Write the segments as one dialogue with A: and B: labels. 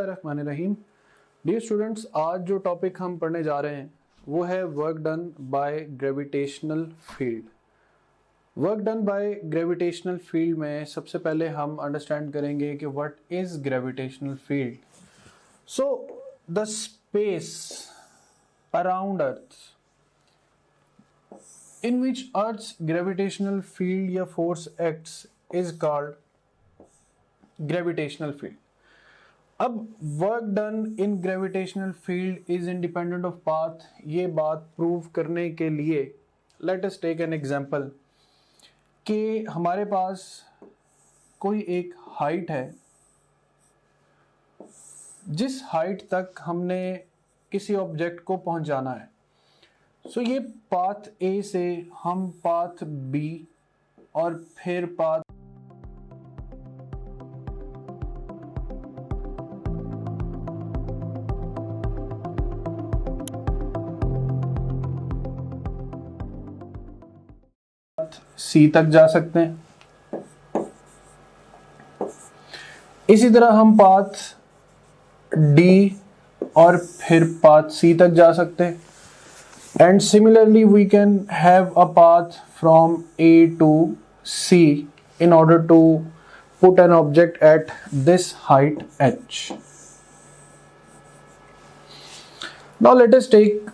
A: बिस्मिल्लाहिर्रहमानिर्रहीम। Dear students, आज जो टॉपिक हम पढ़ने जा रहे हैं वो है work done by gravitational field. Work done by gravitational field में सबसे पहले हम अंडरस्टैंड करेंगे कि what is gravitational field. So the space around earth in which Earth's gravitational field या force acts is called gravitational field. अब work done in gravitational field is independent of path, ये बात प्रूव करने के लिए let us take an example कि हमारे पास कोई एक हाइट है, जिस हाइट तक हमने किसी ऑब्जेक्ट को पहुंचाना है। सो ये पाथ ए से हम पाथ बी और फिर पाथ सी तक जा सकते हैं। इसी तरह हम पाथ डी और फिर पाथ सी तक जा सकते हैं। And similarly we can have a path from A to C in order to put an object at this height h. Now let us take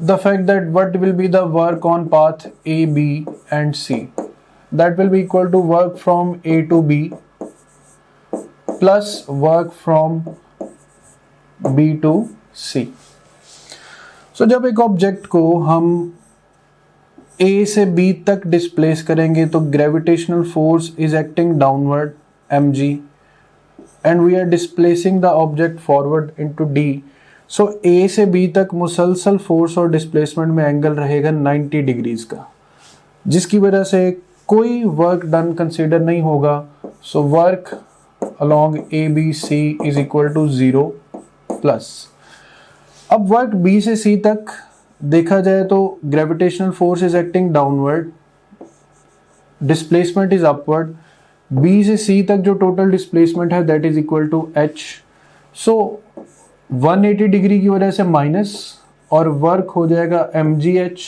A: the fact that what will be the work on path A, B and C. That will be equal to work from A to B plus work from B to C. सो जब एक object को हम A से B तक displace करेंगे तो gravitational force is acting downward mg and we are displacing the object forward into D। So A से B तक मुसलसल फोर्स और डिस्प्लेसमेंट में एंगल रहेगा 90 डिग्रीज का, जिसकी वजह से कोई वर्क डन कंसीडर नहीं होगा। So work along ABC is equal to 0 plus. अब वर्क बी से सी तक देखा जाए तो gravitational force is acting downward, displacement is upward. B से सी तक जो टोटल डिस्प्लेसमेंट है that is equal to H. So 180 degree की वजह से माइनस और वर्क हो जाएगा mgh।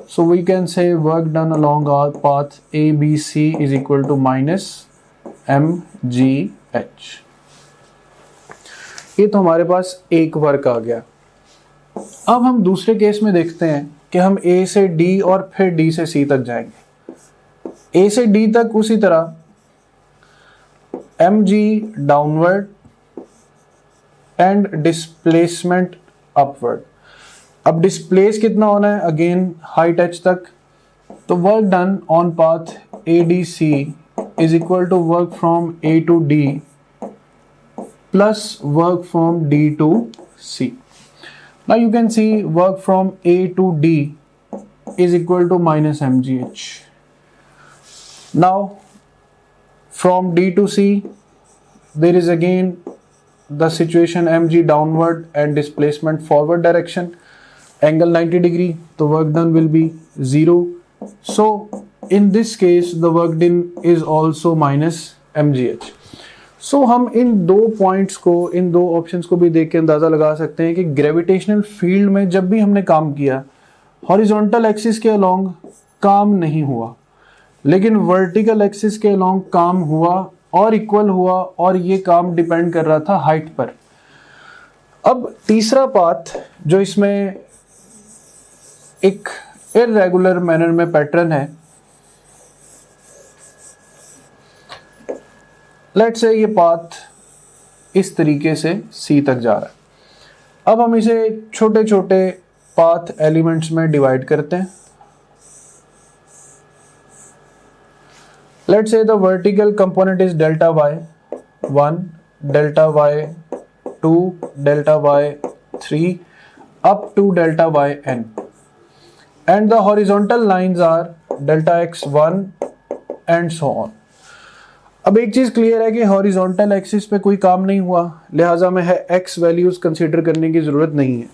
A: So we can say work done along our path A B C is equal to minus mgh। ये तो हमारे पास एक वर्क आ गया। अब हम दूसरे केस में देखते हैं कि हम A से D और फिर D से C तक जाएंगे। A से D तक उसी तरह mg downward and displacement upward. अब डिस्प्लेस कितना होना है, अगेन हाइट h तक। तो work done on path ADC is equal to work from A to D plus work from D to C। Now you can see work from A to D is equal to minus mgh. Now from D to C there is again the situation mg downward and displacement forward direction, angle 90 degree, the work done will be 0. So in this case the work done is also minus mgh. सो हम इन दो points को, इन दो options को भी देख के अंदाज़ा लगा सकते हैं कि ग्रेविटेशनल फील्ड में जब भी हमने काम किया हॉरिजॉन्टल एक्सिस के अलोंग काम नहीं हुआ, लेकिन वर्टिकल एक्सिस के अलोंग काम हुआ और इक्वल हुआ, और ये काम डिपेंड कर रहा था हाइट पर। अब तीसरा पाथ जो इसमें एक इररेगुलर मैनर में पैटर्न है, लेट्स से ये पाथ इस तरीके से C तक जा रहा है। अब हम इसे छोटे छोटे पाथ एलिमेंट्स में डिवाइड करते हैं। Let's say the vertical component is delta y1, delta y2, delta y3 up to delta yn, and the horizontal lines are delta x1 and so on. अब एक चीज क्लियर है कि हॉरिजॉन्टल एक्सिस पे कोई काम नहीं हुआ, लिहाजा में है x वैल्यूज कंसीडर करने की जरूरत नहीं है।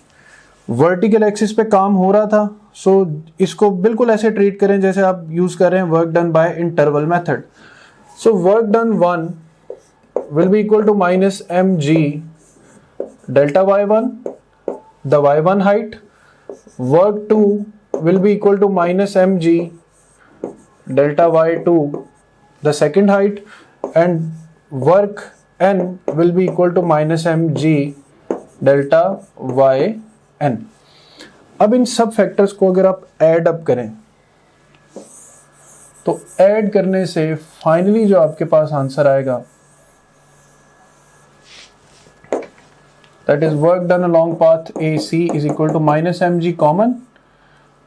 A: वर्टिकल एक्सिस पे काम हो रहा था, सो इसको बिल्कुल ऐसे ट्रीट करें जैसे आप यूज कर रहे हैं work done by interval method. So work done 1 will be equal to minus mg delta y1, the y1 height, work 2 will be equal to minus mg delta y2, the second height, and work n will be equal to minus mg delta yn. अब इन सब factors को अगर आप add up करें तो add करने से finally जो आपके पास आंसर आएगा that is work done along path AC is equal to minus mg common,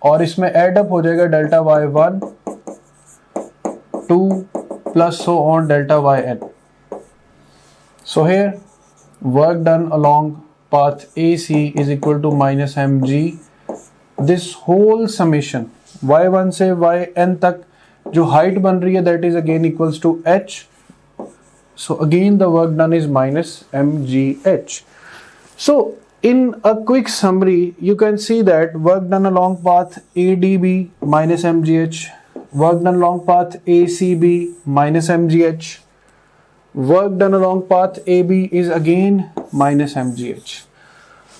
A: और इसमें ऐड अप हो जाएगा delta y1 2 plus so on delta yn. So here work done along path AC is equal to minus mg, this whole summation y1 से yn तक जो height बन रही है that is again equals to h. So again the work done is minus mgh. So in a quick summary, you can see that work done along path ADB minus mgh, work done along path ACB minus mgh, work done along path AB is again minus mgh.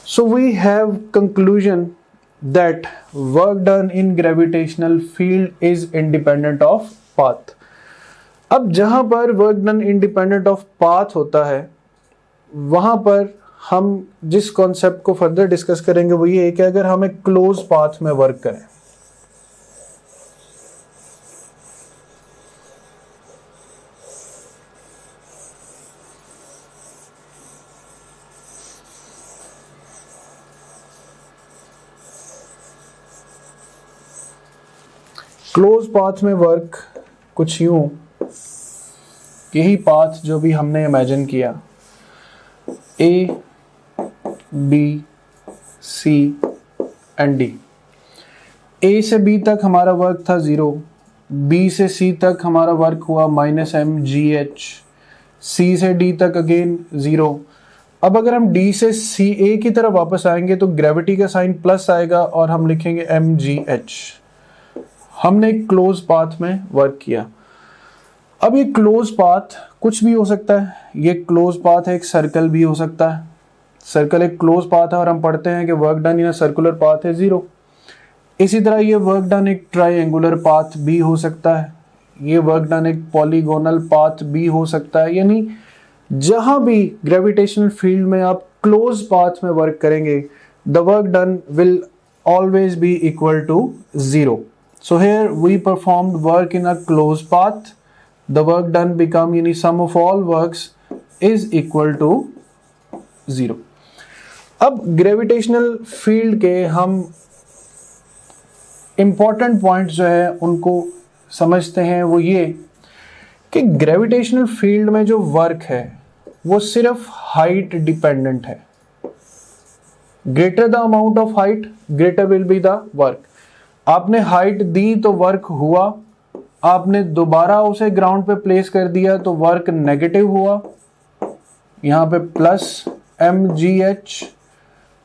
A: So we have conclusion that work done in gravitational field is independent of path. अब जहां पर work done independent of path होता है वहां पर हम जिस concept को फर्दर डिस्कस करेंगे वो ये है कि अगर हम एक क्लोज पाथ में वर्क करें, क्लोज पाथ में वर्क कुछ यूं, यही पाथ जो भी हमने इमेजिन किया A, B, C and D. A से B तक हमारा वर्क था 0, B से C तक हमारा वर्क हुआ माइनस mgh, C से D तक अगेन 0. अब अगर हम D से C A की तरफ वापस आएंगे तो ग्रेविटी का साइन प्लस आएगा और हम लिखेंगे mgh. हमने एक क्लोज पाथ में वर्क किया. अब ये क्लोज पाथ कुछ भी हो सकता है, ये क्लोज पाथ है, एक सर्कल भी हो सकता है. सर्कल एक क्लोज पाथ है और हम पढ़ते हैं कि work done in a circular path है 0. इसी तरह ये वर्क डन एक ट्रायंगुलर पाथ भी हो सकता है, ये वर्क डन एक पॉलीगोनल पाथ भी हो सकता है. यानी जहां भी ग्रेविटेशनल फील्ड में आप क्लोज पाथ में वर्क करेंगे the work done will always be equal to 0. So here we performed work in a close path. The work done become यानी sum of all works is equal to 0. अब gravitational field के हम important points जो है उनको समझते हैं. वो ये कि ग्रेविटेशनल फील्ड में जो वर्क है वो सिर्फ हाइट डिपेंडेंट है. Greater the amount of height greater will be the work. आपने हाइट दी तो वर्क हुआ, आपने दोबारा उसे ग्राउंड पे प्लेस कर दिया तो वर्क नेगेटिव हुआ, यहाँ पे प्लस mgh.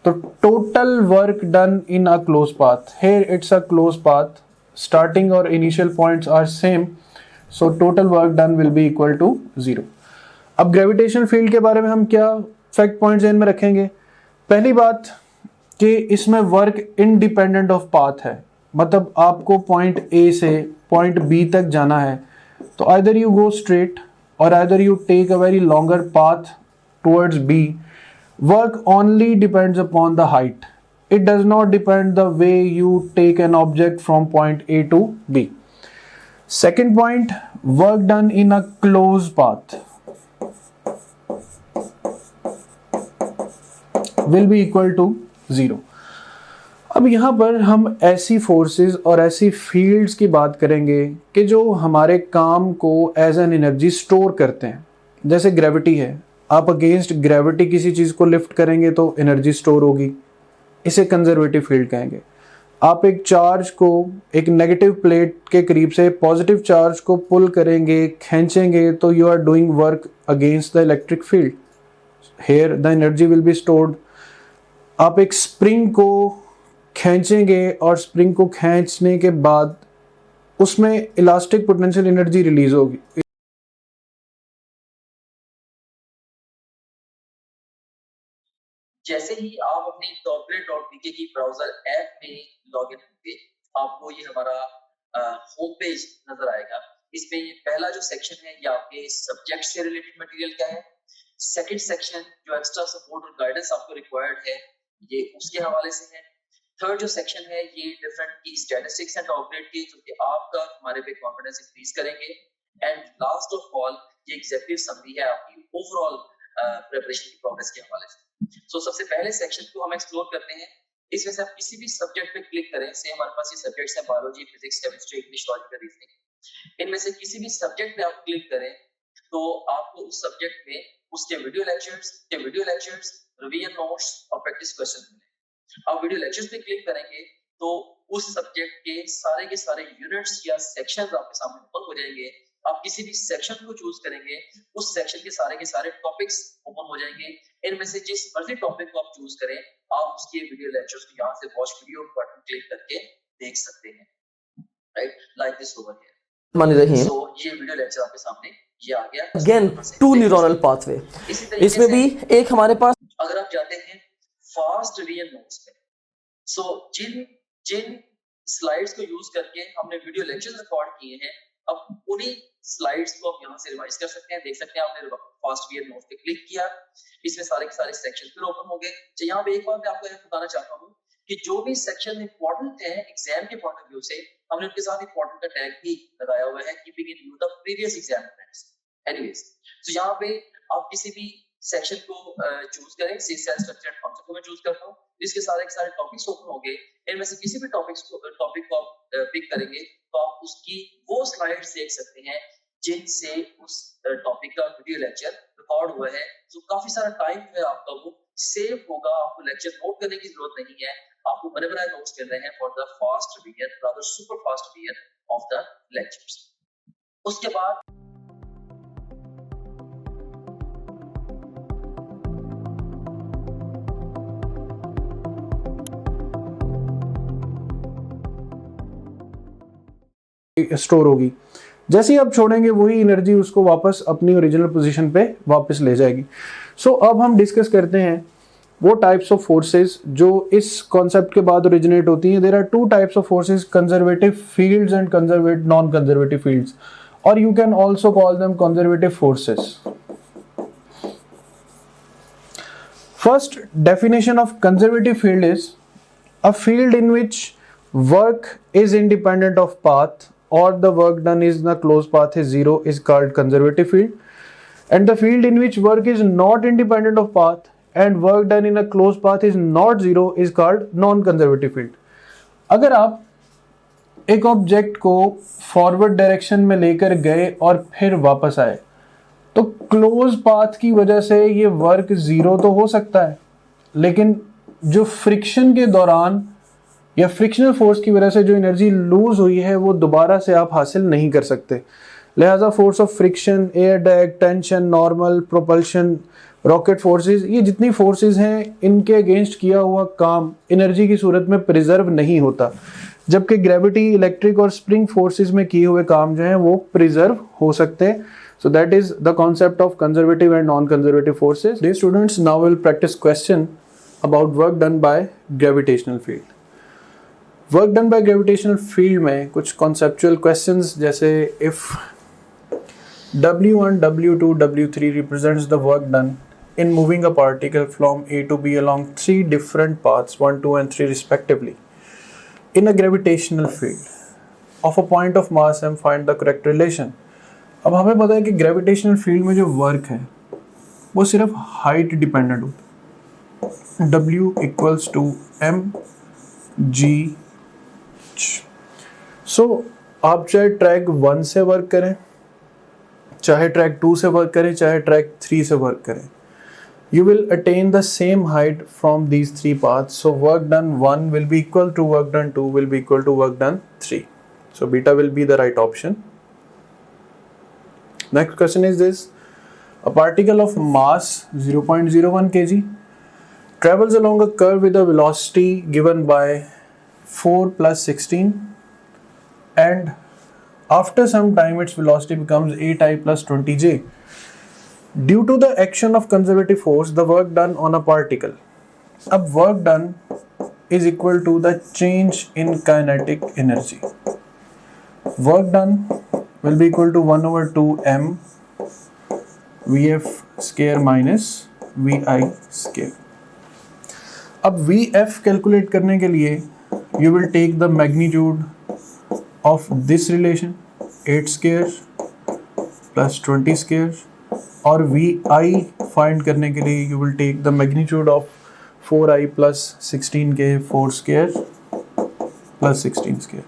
A: तो total work done in a close path, here it's a close path, starting और initial points are same, so total work done will be equal to 0. अब ग्रेविटेशनल फील्ड के बारे में हम क्या फैक्ट पॉइंट्स ध्यान में रखेंगे. पहली बात कि इसमें वर्क इंडिपेंडेंट ऑफ पाथ है, मतलब आपको पॉइंट A से पॉइंट B तक जाना है तो आइदर यू गो स्ट्रेट और either you take a very longer path towards B. Work only depends upon the height, it does not depend the way you take an object from point A to B. Second point, work done in a close path will be equal to 0. अब यहाँ पर हम ऐसी forces और ऐसी fields की बात करेंगे कि जो हमारे काम को एज एन एनर्जी स्टोर करते हैं. जैसे ग्रेविटी है, आप अगेंस्ट ग्रेविटी किसी चीज़ को लिफ्ट करेंगे तो एनर्जी स्टोर होगी, इसे कंजर्वेटिव फील्ड कहेंगे. आप एक चार्ज को एक नेगेटिव प्लेट के करीब से पॉजिटिव चार्ज को पुल करेंगे, खींचेंगे तो you are doing work against the electric field, here the energy will be stored. आप एक स्प्रिंग को खींचेंगे और स्प्रिंग को खींचने के बाद उसमें इलास्टिक पोटेंशियल एनर्जी रिलीज होगी,
B: जैसे ही आप अपनी calculate.pk की ब्राउजर ऐप में लॉगिन होंगे, आपको ये हमारा होम पेज नजर आएगा। इसमें पहला जो सेक्शन है ये आपके सब्जेक्ट से रिलेटेड मटेरियल का है। सेकंड सेक्शन जो एक्स्ट्रा सपोर्ट और गाइडेंस आपको रिक्वायर्ड है ये उसके हवाले से है। थर्ड जो सेक्शन है ये डिफरेंट की स्टैटिस्टिक्स एंड ऑपरेट की, जो कि आपका हमारे पे कॉन्फिडेंस इंक्रीज करेंगे। एंड लास्ट ऑफ ऑल ये एग्जीक्यूटिव समरी है आपकी ओवरऑल प्रिपरेशन की प्रोग्रेस के हवाले से। सो सबसे पहले सेक्शन को हम एक्सप्लोर करते हैं। इसमें से आप किसी भी सब्जेक्ट पे क्लिक करें, से हमारे पास ये सब्जेक्ट्स हैं biology, physics, chemistry, English, logical reasoning. इनमें से किसी भी सब्जेक्ट पे आप क्लिक करें तो आपको उस सब्जेक्ट में उसके वीडियो लेक्चर्स, रिवीजन नोट्स और प्रैक्टिस क्वेश्चन मिले। आप वीडियो लेक्चर्स पे क्लिक करेंगे तो उस सब्जेक्ट के सारे यूनिट्स या सेक्शंस आपके सामने ओपन हो जाएंगे। आप किसी भी सेक्शन को चूज करेंगे, उस सेक्शन के सारे टॉपिक्स ओपन हो जाएंगे। इनमें से जिस मर्जी टॉपिक को आप चूज करें, आप उसके वीडियो लेक्चर्स को यहाँ से वॉच वीडियो बटन क्लिक करके देख सकते हैं, right, like this over here.
C: मान रही
B: सो ये वीडियो लेक्चर आपके सामने ये आ गया।
C: अगेन टू न्यूरल पाथवे, इसमें भी एक हमारे पास
B: अगर आप जाते हैं फास्ट रिवीजन नोट्स पे, सो जिन स्लाइड्स को यूज करके हमने वीडियो लेक्चर्स रिकॉर्ड किए हैं, अब उन्हीं स्लाइड्स को आप यहाँ से रिवाइज कर सकते हैं। देख सकते हैं आपने फास्ट रिवीजन नोट्स पे क्लिक किया, इसमें सारे के सारे सेक्शन फिर ओपन हो गए। तो यहाँ पे एक बात मैं आपको यह बताना चाहता हूँ कि जो भी सेक्शन इंपॉर्टेंट है एग्जाम के पॉइंट ऑफ व्यू से, हमने उनके साथ इंपॉर्टेंट का टैग भी लगाया हुआ है, keeping in view the previous exam friends. Anyways, तो यहाँ पे आप किसी भी सेक्शन को चूज करें। सी सेल स्ट्रक्चर एंड कॉन्सेप्ट को मैं चूज करता हूँ। इसके सारे के सारे टॉपिक्स ओपन हो गए। इनमें से किसी भी टॉपिक को आप पिक करेंगे तो आप उसकी वो स्लाइड्स देख सकते हैं जिनसे उस टॉपिक का वीडियो लेक्चर रिकॉर्ड हुआ है। तो काफी सारा टाइम जो है आपका वो सेव होगा। आपको लेक्चर नोट करने की जरूरत नहीं है, आपको बड़े बड़े नोट्स मिल रहे हैं for the fast revision, rather super fast revision of the lectures. उसके बाद
A: स्टोर होगी। जैसे ही आप छोड़ेंगे वही एनर्जी उसको वापस अपनी ओरिजिनल पोजीशन पे वापस ले जाएगी। सो अब हम डिस्कस करते हैं वो टाइप्स ऑफ फोर्सेस जो इस कॉन्सेप्ट के बाद ओरिजिनेट होती हैं। There are two types of forces, conservative fields and conservative non conservative fields, और you can also call them conservative forces. First definition of conservative field is a field in which work is independent of path, or the work done is the closed path is zero, is called conservative field. And the field in which work is not independent of path and work done in a closed path is not zero is called non-conservative field. अगर आप एक object को forward direction में लेकर गए और फिर वापस आए तो क्लोज पाथ की वजह से ये वर्क जीरो तो हो सकता है, लेकिन जो फ्रिक्शन के दौरान या फ्रिक्शनल फोर्स की वजह से जो एनर्जी लूज हुई है वो दोबारा से आप हासिल नहीं कर सकते। लिहाजा force of friction, air drag, tension, normal, propulsion, rocket forces, ये जितनी फोर्सेस हैं इनके अगेंस्ट किया हुआ काम एनर्जी की सूरत में प्रिजर्व नहीं होता, जबकि ग्रेविटी, इलेक्ट्रिक और स्प्रिंग फोर्सेस में किए हुए काम जो हैं वो प्रिजर्व हो सकते हैं। So that is the concept of conservative and non-conservative forces. Dear students, now we'll practice question about work done by gravitational field. Work done by gravitational field में कुछ conceptual questions जैसे if W1, W2, W3 represents the work done in moving a particle from A to B along three different paths, 1, 2 and 3 respectively, in a gravitational field of a point of mass m, find the correct relation. अब हमें पता है कि gravitational field में जो work है वो सिर्फ हाइट डिपेंडेंट होता है, W equals to M G. So आप चाहे ट्रैक 1 से वर्क करें, चाहे ट्रैक 2 से वर्क करें, चाहे ट्रैक 3 से वर्क करें, you will attain the same height from these three paths. So work done 1 will be equal to work done 2 will be equal to work done 3. So beta will be the right option. Next question is this: a particle of mass 0.01 kg travels along a curve with a velocity given by 4 plus 16, and after some time its velocity becomes 8i plus 20j. Due to the action of conservative force, the work done on a particle अब work done is equal to the change in kinetic energy. Work done will be equal to 1 over 2 m Vf square minus Vi square. अब Vf calculate करने के लिए you will take the magnitude of this relation 8 square plus 20 square और Vi find करने के लिए you will take the magnitude of 4i plus 16k 4 square plus 16 square.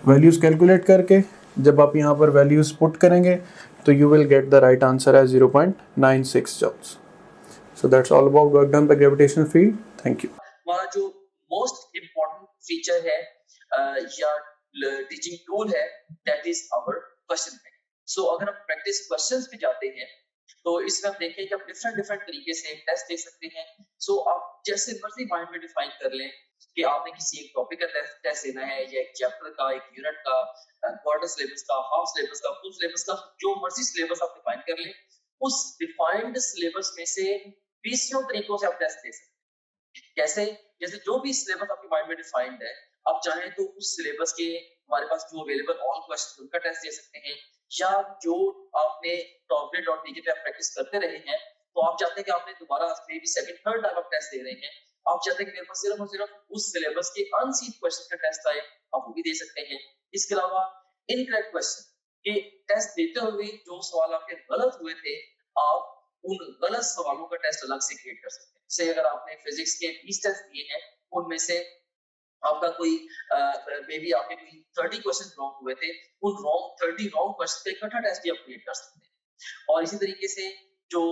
A: Values calculate करके जब आप यहाँ पर वैल्यूज पुट करेंगे तो you will get the right answer as 0.96 joules. So that's all about work done by gravitational field. Thank you.
B: हमारा जो most important feature है या टीचिंग टूल है that is our question bank. So अगर हम practice questions पे जाते हैं तो इसमें हम देखें कि आप डिफरेंट तरीके से टेस्ट दे सकते हैं. सो आप जैसे मर्जी माइंड में डिफाइन कर लें कि आपने किसी एक टॉपिक का टेस्ट देना है या एक चैप्टर का, एक यूनिट का, क्वार्टर सिलेबस का, हाफ सिलेबस का, फुल सिलेबस का, जो मर्जी सिलेबस आप डिफाइन कर लें. उस डिफाइंड सिलेबस में से 20 तरीकों से आप टेस्ट दे सकते हैं. कैसे? जैसे जो भी सिलेबस आपके माइंड में डिफाइंड है, आप चाहें तो उस सिलेबस के हमारे पास जो अवेलेबल ऑल क्वेश्चन उनका टेस्ट दे सकते हैं, या जो आपने टॉपलेट.टीके पे आप प्रैक्टिस करते रहे हैं तो आप चाहते हैं कि आपने दोबारा may be second third time आप टेस्ट दे रहे हैं, आप चाहते हैं कि मेरे पास सिर्फ और सिर्फ उस सिलेबस के अनसीन क्वेश्चन का टेस्ट आए, आप वो भी दे सकते हैं. इसके अलावा इनकरेक्ट क्वेश्चन के टेस्ट देते हुए जो सवाल आपके गलत हुए थे, आप उन गलत सवालों का टेस्ट अलग से क्रिएट कर सकते हैं. से अगर आपने फिजिक्स के 20 टेस्ट दिए हैं, उनमें से आपका कोई मे बी आपके कोई 30 क्वेश्चन रॉन्ग हुए थे, उन 30 रॉन्ग क्वेश्चन का इकट्ठा टेस्ट भी आप क्रिएट कर सकते हैं. और इसी तरीके से जो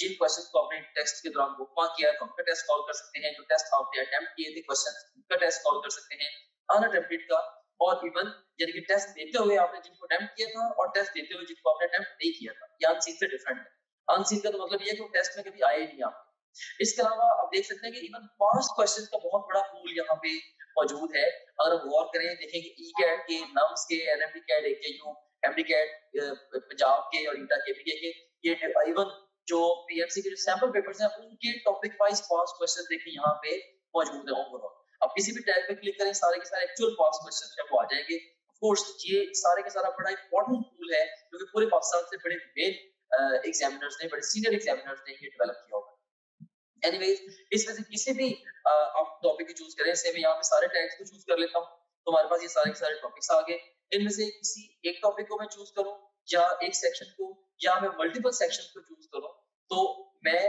B: जिन क्वेश्चन को आपने टेस्ट के दौरान बुकमार्क किया है उनका टेस्ट कॉल कर सकते हैं. जो टेस्ट आपने अटेम्प्ट किए थे क्वेश्चन उनका टेस्ट कॉल कर सकते हैं, अनअटेम्प्टेड का, और इवन यानी कि टेस्ट देते हुए आपने जिनको अटेम्प्ट किया था और टेस्ट देते हुए जिनको आपने अटेम्प्ट नहीं किया था, ये अनसीन से डिफरेंट है. अनसीन का तो मतलब ये है कि वो टेस्ट में कभी आए ही नहीं आपके. इसके अलावा आप देख सकते हैं कि इवन पास्ट क्वेश्चन का बहुत बड़ा पूल यहाँ पे मौजूद है. अगर हम गौर करें, देखेंगे ई-कैट के, नम्स के, NMD CAT, AKU, MD CAT, Punjab के और ईटा के, ये इवन जो पीएमसी के जो सैंपल पेपर्स हैं उनके टॉपिक वाइज पास्ट क्वेश्चन देखें यहाँ पे मौजूद है ओवरऑल. आप किसी भी टैब पे क्लिक करें, सारे के सारे एक्चुअल पास्ट क्वेश्चन है वो आ जाएंगे. ऑफ कोर्स ये सारे के सारा बड़ा इंपॉर्टेंट टूल है क्योंकि पूरे पाकिस्तान से बड़े मेन एग्जामिनर्स ने, बड़े सीनियर एग्जामिनर्स ने ये डेवलप किया होगा. एनीवेज, इसमें से किसी भी आप टॉपिक को चूज करें. से मैं यहाँ पे सारे टैग्स को चूज कर लेता हूँ तो हमारे पास ये सारे के सारे टॉपिक्स आ गए. इनमें से किसी एक टॉपिक को मैं चूज करूँ या एक सेक्शन को, या मैं मल्टीपल सेक्शन को चूज करूँ, तो मैं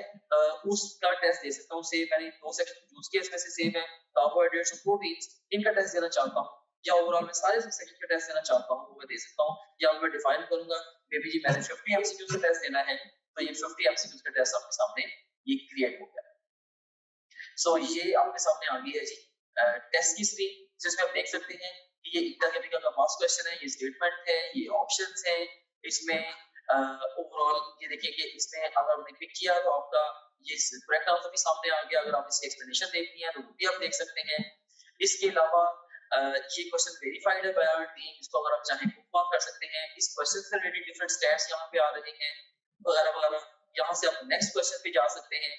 B: उसका टेस्ट दे सकता हूँ. से मैंने 2 सेक्शन चूज किए, इसमें से सेम है कार्बोहाइड्रेट्स और प्रोटीन्स, इनका टेस्ट देना चाहता हूँ, या ओवरऑल मैं सारे सेक्शन का टेस्ट देना चाहता हूँ वो मैं दे सकता हूँ. या मैं डिफाइन करूंगा मे बी जी मैंने 50 एमसीक्यू का टेस्ट देना है तो ये 50 एमसीक्यू का टेस्ट आपके सामने ये क्रिएट हो गया. सो ये आपके सामने आ गई है जी टेस्ट की स्क्रीन, जिसमें आप देख सकते हैं कि ये ईटा केमिकल का पास्ट क्वेश्चन है, ये स्टेटमेंट है, ये ऑप्शंस हैं. इसमें ओवरऑल ये देखिए कि इसमें अगर आपने पिक किया तो आपका ये करेक्ट आंसर भी सामने आ गया. अगर आप इसकी एक्सप्लेनेशन देखनी है तो वो भी आप देख सकते हैं. इसके अलावा ये क्वेश्चन वेरीफाइड है बाय आवर टीम, इसको अगर आप चाहें बुकमार्क कर सकते हैं. इस क्वेश्चन से रिलेटेड डिफरेंट स्टैट्स यहाँ पे आ रहे हैं वगैरह वगैरह. यहाँ से आप नेक्स्ट क्वेश्चन पे जा सकते हैं,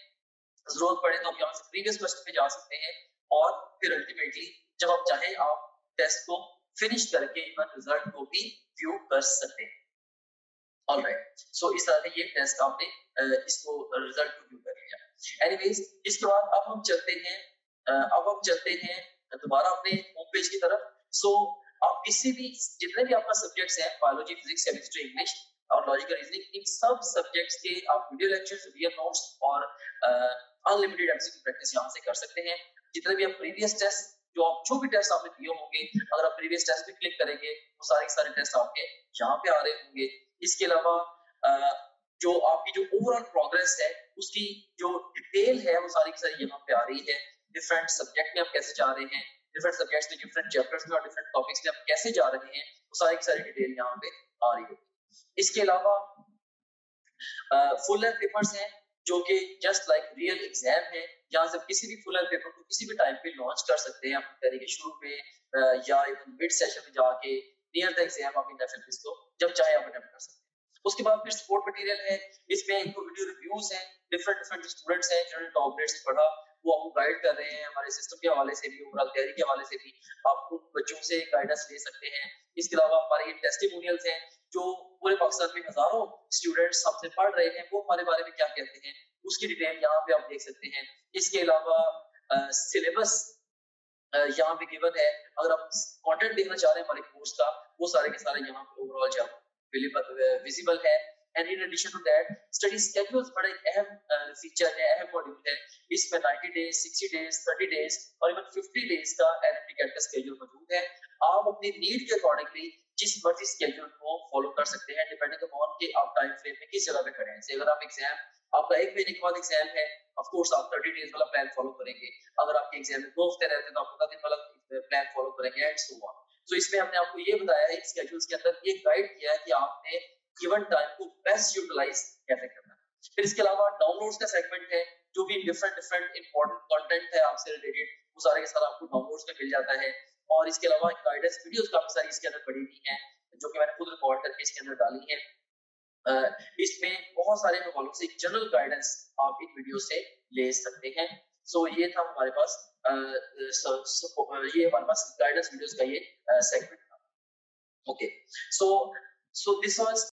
B: जरूरत पड़े तो आप यहाँ से प्रीवियस क्वेश्चन पे जा सकते हैं, और फिर अल्टीमेटली जब आप चाहें आप टेस्ट को फिनिश करके इवन रिजल्ट को भी व्यू कर सकते हैं. ऑलराइट, सो इस तरह से ये टेस्ट आपने इसको रिजल्ट को व्यू कर लिया. एनीवेज, इसके बाद अब हम चलते हैं दोबारा अपने होम पेज की तरफ. सो आप किसी भी जितने भी आपका सब्जेक्ट्स हैं, बायोलॉजी, फिजिक्स, केमिस्ट्री, इंग्लिश और लॉजिकल रीजनिंग, इन सब सब्जेक्ट्स के आप वीडियो लेक्चर्स, वीडियो नोट्स और अनलिमिटेड एमसीक्यू प्रैक्टिस यहां से कर सकते हैं. जितने भी आप प्रीवियस टेस्ट जो भी टेस्ट आपने दिए होंगे, अगर आप प्रीवियस टेस्ट पे क्लिक करेंगे वो सारे टेस्ट आपके यहाँ पे आ रहे होंगे. इसके अलावा जो आपकी जो ओवरऑल प्रोग्रेस है उसकी जो डिटेल है वो सारी की सारी यहाँ पे आ रही है. डिफरेंट सब्जेक्ट में आप कैसे जा रहे हैं, डिफरेंट सब्जेक्ट्स में, डिफरेंट चैप्टर्स में और डिफरेंट टॉपिक्स में आप कैसे जा रहे हैं, वो सारी की सारी डिटेल यहाँ पे आ रही है. इसके अलावा फुल लेंथ पेपर्स हैं जो कि जस्ट लाइक रियल एग्जाम है. यहाँ से किसी भी फुल लेंथ पेपर को किसी भी टाइम पे लॉन्च कर सकते हैं अपनी तरीके शुरू में या इवन मिड सेशन में जाके नियर द एग्जाम आप इन एफएलपीस को जब चाहे आप अटेम्प्ट कर सकते हैं. उसके बाद फिर सपोर्ट मटेरियल है, इसमें इनको वीडियो रिव्यूज हैं, डिफरेंट स्टूडेंट्स हैं जिन्होंने टॉप ग्रेड से पढ़ा वो आपको गाइड कर रहे हैं हमारे सिस्टम के हवाले से भी, ओवरऑल तैयारी के हवाले से भी। आप उन बच्चों से गाइडेंस ले सकते हैं। इसके अलावा हमारे ये टेस्टिमोनियल्स हैं जो पूरे पाकिस्तान में हजारों स्टूडेंट्स हमसे पढ़ रहे हैं, वो हमारे बारे में क्या कहते हैं उसकी डिटेल यहाँ पे आप देख सकते हैं। इसके अलावा सिलेबस यहाँ पे गिवन है। अगर आप कंटेंट देखना चाह रहे हैं हमारे कोर्स का, वो सारे के सारे यहाँ पे ओवरऑल जो विजिबल है। And in addition to that study schedules बड़ा एक अहम फीचर है, अहम मॉड्यूल है। इसमें 90 डेज, 60 डेज, 30 डेज और इवन 50 डेज का एनएमटी का स्केड्यूल मौजूद है। आप अपनी नीड के अकॉर्डिंगली जिस मर्जी स्केड्यूल को फॉलो कर सकते हैं डिपेंडिंग अपॉन कि आप टाइम फ्रेम में किस जगह पे खड़े हैं। अगर आप एग्जाम, आपका एक महीने के बाद एग्जाम है, ऑफ कोर्स आप 30 डेज वाला प्लान फॉलो करेंगे। अगर आपके एग्जाम में 2 हफ्ते रहते हैं तो आप 15 दिन वाला प्लान फॉलो करेंगे एंड सो ऑन। तो इसमें हमने आपको ये बताया है स्केड्यूल्स के अंदर ये गाइड किया है कि आपने गिवन टाइम को बेस्ट यूटिलाइज कैसे करना है। फिर इसके अलावा डाउनलोड्स का सेगमेंट है, जो भी डिफरेंट इंपॉर्टेंट कंटेंट है आपसे रिलेटेड, वो सारे के सारे आपको डाउनलोड्स में मिल जाता है। और इसके अलावा गाइडेंस वीडियोस काफी सारी इसके अंदर पड़ी हुई हैं, जो कि मैंने खुद रिकॉर्ड करके इसके अंदर डाली है। इसमें बहुत सारे हवालों से जनरल गाइडेंस आप इन वीडियो से ले सकते हैं। सो ये था हमारे पास ये हमारे पास गाइडेंस वीडियोस का ये सेगमेंट था। Okay, so this was